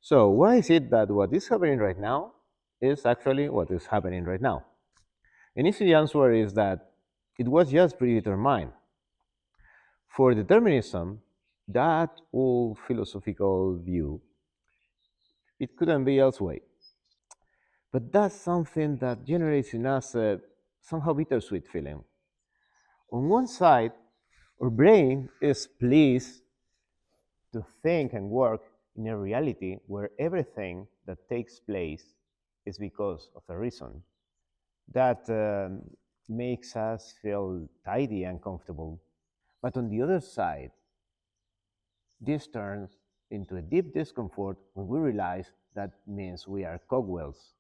So why is it that what is happening right now is actually what is happening right now? An easy answer is that it was just predetermined. For determinism, that old philosophical view, it couldn't be elsewhere. But that's something that generates in us a somehow bittersweet feeling. On one side, our brain is pleased to think and work in a reality where everything that takes place is because of a reason that makes us feel tidy and comfortable. But on the other side, this turns into a deep discomfort when we realize that means we are cogwheels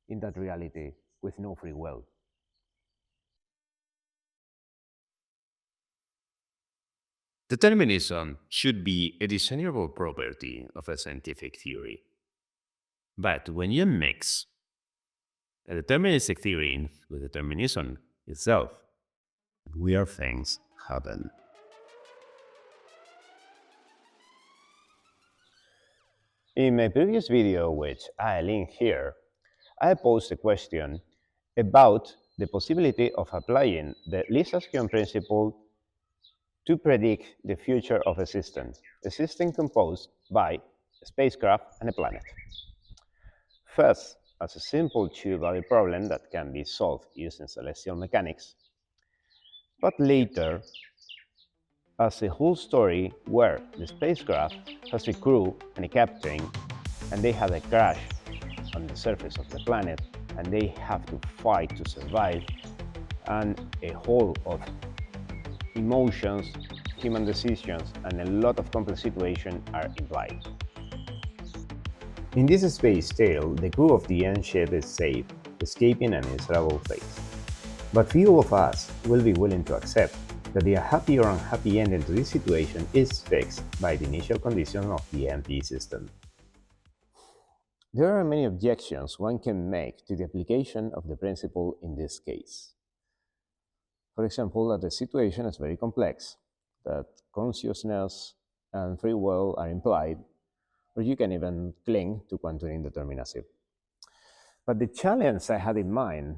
in that reality with no free will. Determinism should be a desirable property of a scientific theory. But when you mix a deterministic theory with determinism itself, weird things happen. In my previous video, which I link here, I posed a question about the possibility of applying the 𝗭𝗧𝗃𝗀𝗃 principle to predict the future of a system composed by a spacecraft and a planet. First, as a simple two-value problem that can be solved using celestial mechanics, but later as a whole story where the spacecraft has a crew and a captain, and they have a crash on the surface of the planet, and they have to fight to survive, and a whole of emotions, human decisions, and a lot of complex situations are implied. In this space tale, the crew of the end ship is safe, escaping a miserable fate. But few of us will be willing to accept that the happy or unhappy ending to this situation is fixed by the initial condition of the MP system. There are many objections one can make to the application of the principle in this case. For example, that the situation is very complex, that consciousness and free will are implied, or you can even cling to quantum indeterminacy. But the challenge I had in mind,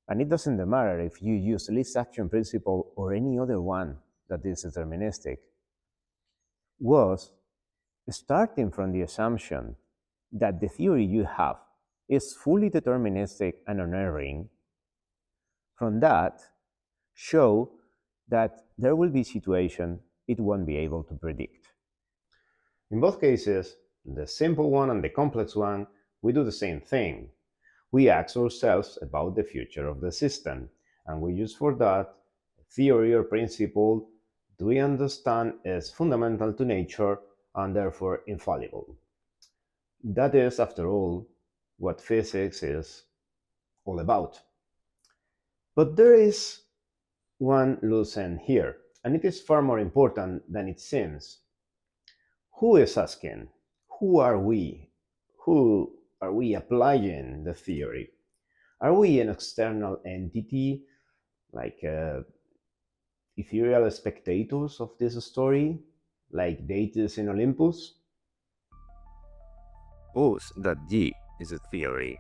and it doesn't matter if you use least action principle or any other one that is deterministic, was starting from the assumption that the theory you have is fully deterministic and unerring. From that, show that there will be situations it won't be able to predict. In both cases, the simple one and the complex one, we do the same thing. We ask ourselves about the future of the system, and we use for that a theory or principle that we understand is fundamental to nature and therefore infallible. That is, after all, what physics is all about. But there is one loose end here, and it is far more important than it seems. Who is asking? Who are we? Who are we applying the theory? Are we an external entity, like ethereal spectators of this story, like deities in Olympus? 𝗏 is a theory,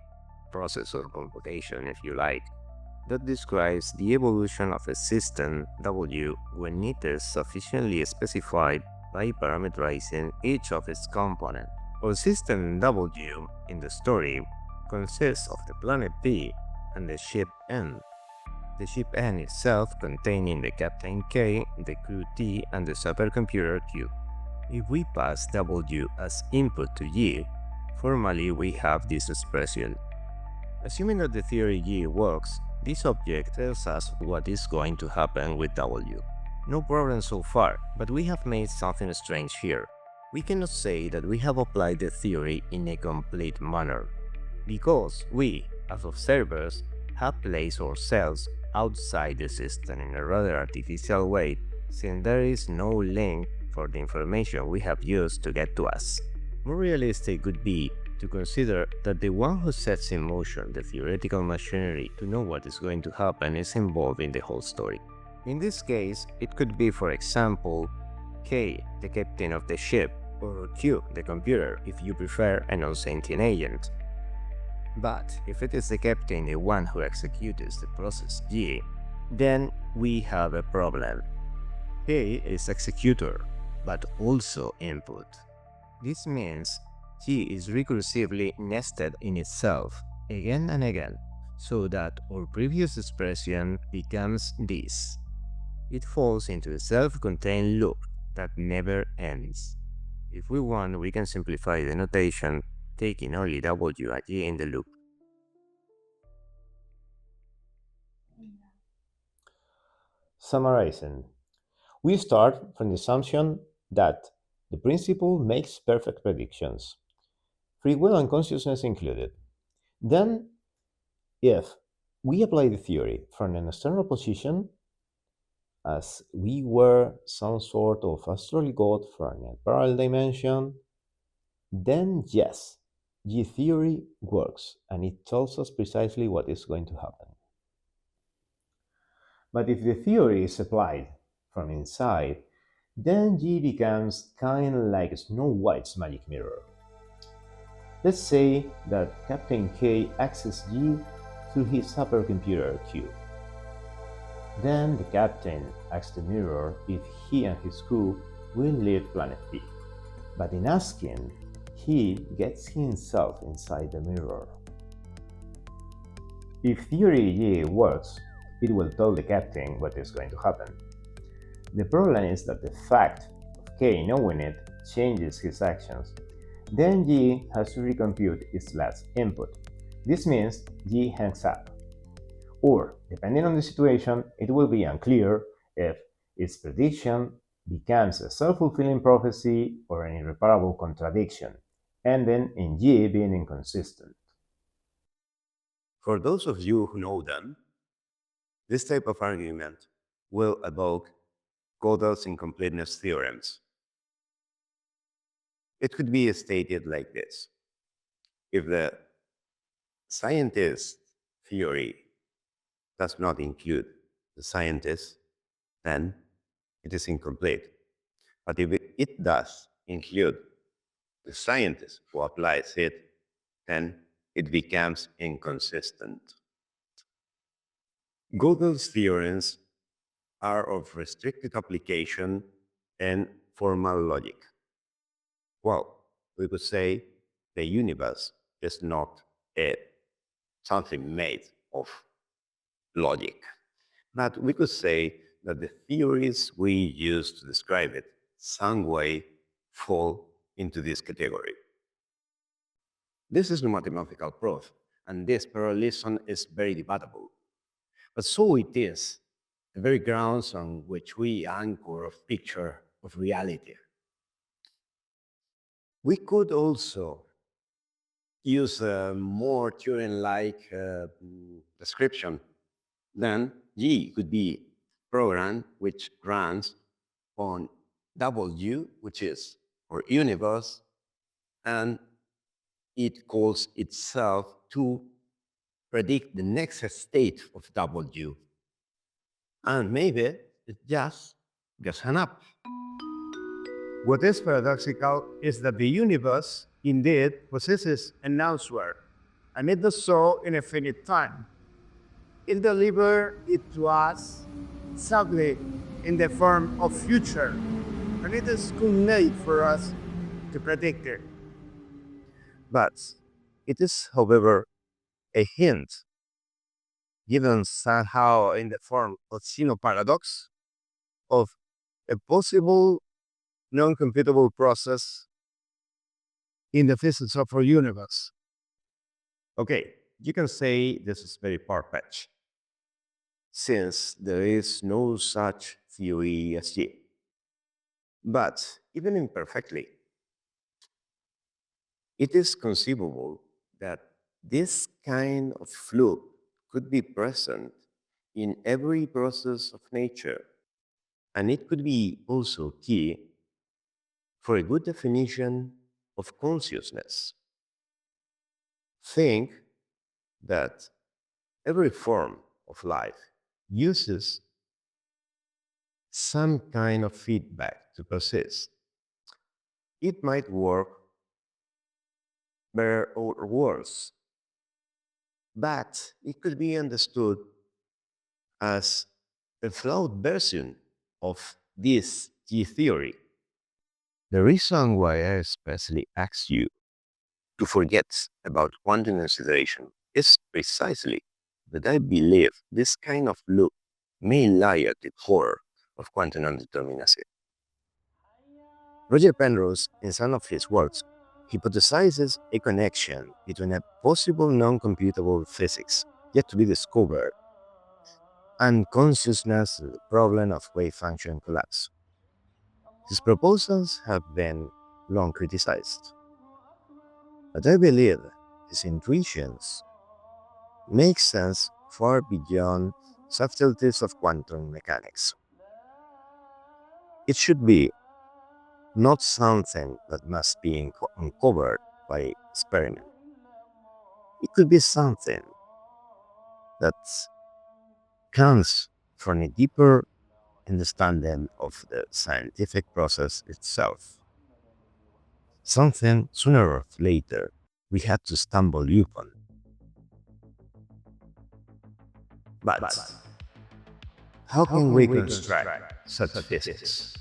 process or computation if you like, that describes the evolution of a system W when it is sufficiently specified by parameterizing each of its components. Our system W in the story consists of the planet P and the ship N. The ship N itself containing the captain K, the crew T, and the supercomputer Q. If we pass W as input to Y, formally we have this expression. Assuming that the theory Y works, this object tells us what is going to happen with W. No problem so far, but we have made something strange here. We cannot say that we have applied the theory in a complete manner, because we, as observers, have placed ourselves outside the system in a rather artificial way, since there is no link for the information we have used to get to us. More realistic would be to consider that the one who sets in motion the theoretical machinery to know what is going to happen is involved in the whole story. In this case, it could be, for example, K, the captain of the ship, or Q, the computer, if you prefer a non-sentient agent. But if it is the captain, the one who executes the process G, then we have a problem. K is executor, but also input. This means G is recursively nested in itself again and again, so that our previous expression becomes this. It falls into a self-contained loop that never ends. If we want, we can simplify the notation, taking only W and G in the loop. Summarizing, we start from the assumption that the principle makes perfect predictions, free will and consciousness included. Then, if we apply the theory from an external position, as we were some sort of astral god from a parallel dimension, then yes, G theory works and it tells us precisely what is going to happen. But if the theory is applied from inside, then G becomes kind of like Snow White's magic mirror. Let's say that Captain K accesses G through his supercomputer Q. Then the captain asks the mirror if he and his crew will leave planet B. But in asking, he gets himself inside the mirror. If theory G works, it will tell the captain what is going to happen. The problem is that the fact of K knowing it changes his actions. Then G has to recompute its last input. This means G hangs up. Or, depending on the situation, it will be unclear if its prediction becomes a self-fulfilling prophecy or an irreparable contradiction, ending in G being inconsistent. For those of you who know them, this type of argument will evoke Gödel's incompleteness theorems. It could be stated like this. If the scientist theory does not include the scientist, then it is incomplete. But if it does include the scientist who applies it, then it becomes inconsistent. Gödel's theorems are of restricted application and formal logic. Well, we could say the universe is not something made of logic. But we could say that the theories we use to describe it some way fall into this category. This is no mathematical proof, and this parallelism is very debatable. But so it is the very grounds on which we anchor a picture of reality. We could also use a more Turing-like description. Then G could be a program which runs on W, which is our universe, and it calls itself to predict the next state of W. And maybe it just gets hung up. What is paradoxical is that the universe indeed possesses an answer, and it does so in a finite time. It delivers it to us exactly in the form of future, and it is made for us to predict it. But it is, however, a hint, given somehow in the form of Zeno paradox, of a possible non-computable process in the physics of our universe. Okay, you can say this is very far-fetched, since there is no such theory as G. But even imperfectly, it is conceivable that this kind of fluke could be present in every process of nature, and it could be also key for a good definition of consciousness. Think that every form of life uses some kind of feedback to persist. It might work better or worse, but it could be understood as a flawed version of this key theory. The reason why I especially ask you to forget about quantum consideration is precisely that I believe this kind of loop may lie at the core of quantum nondeterminacy. Roger Penrose, in some of his works, hypothesizes a connection between a possible non-computable physics yet to be discovered and consciousness problem of wave function collapse. His proposals have been long criticized, but I believe his intuitions make sense far beyond subtleties of quantum mechanics. It should be not something that must be uncovered by experiment. It could be something that comes from a deeper understanding of the scientific process itself. Something sooner or later we had to stumble upon. But how can we construct such physics?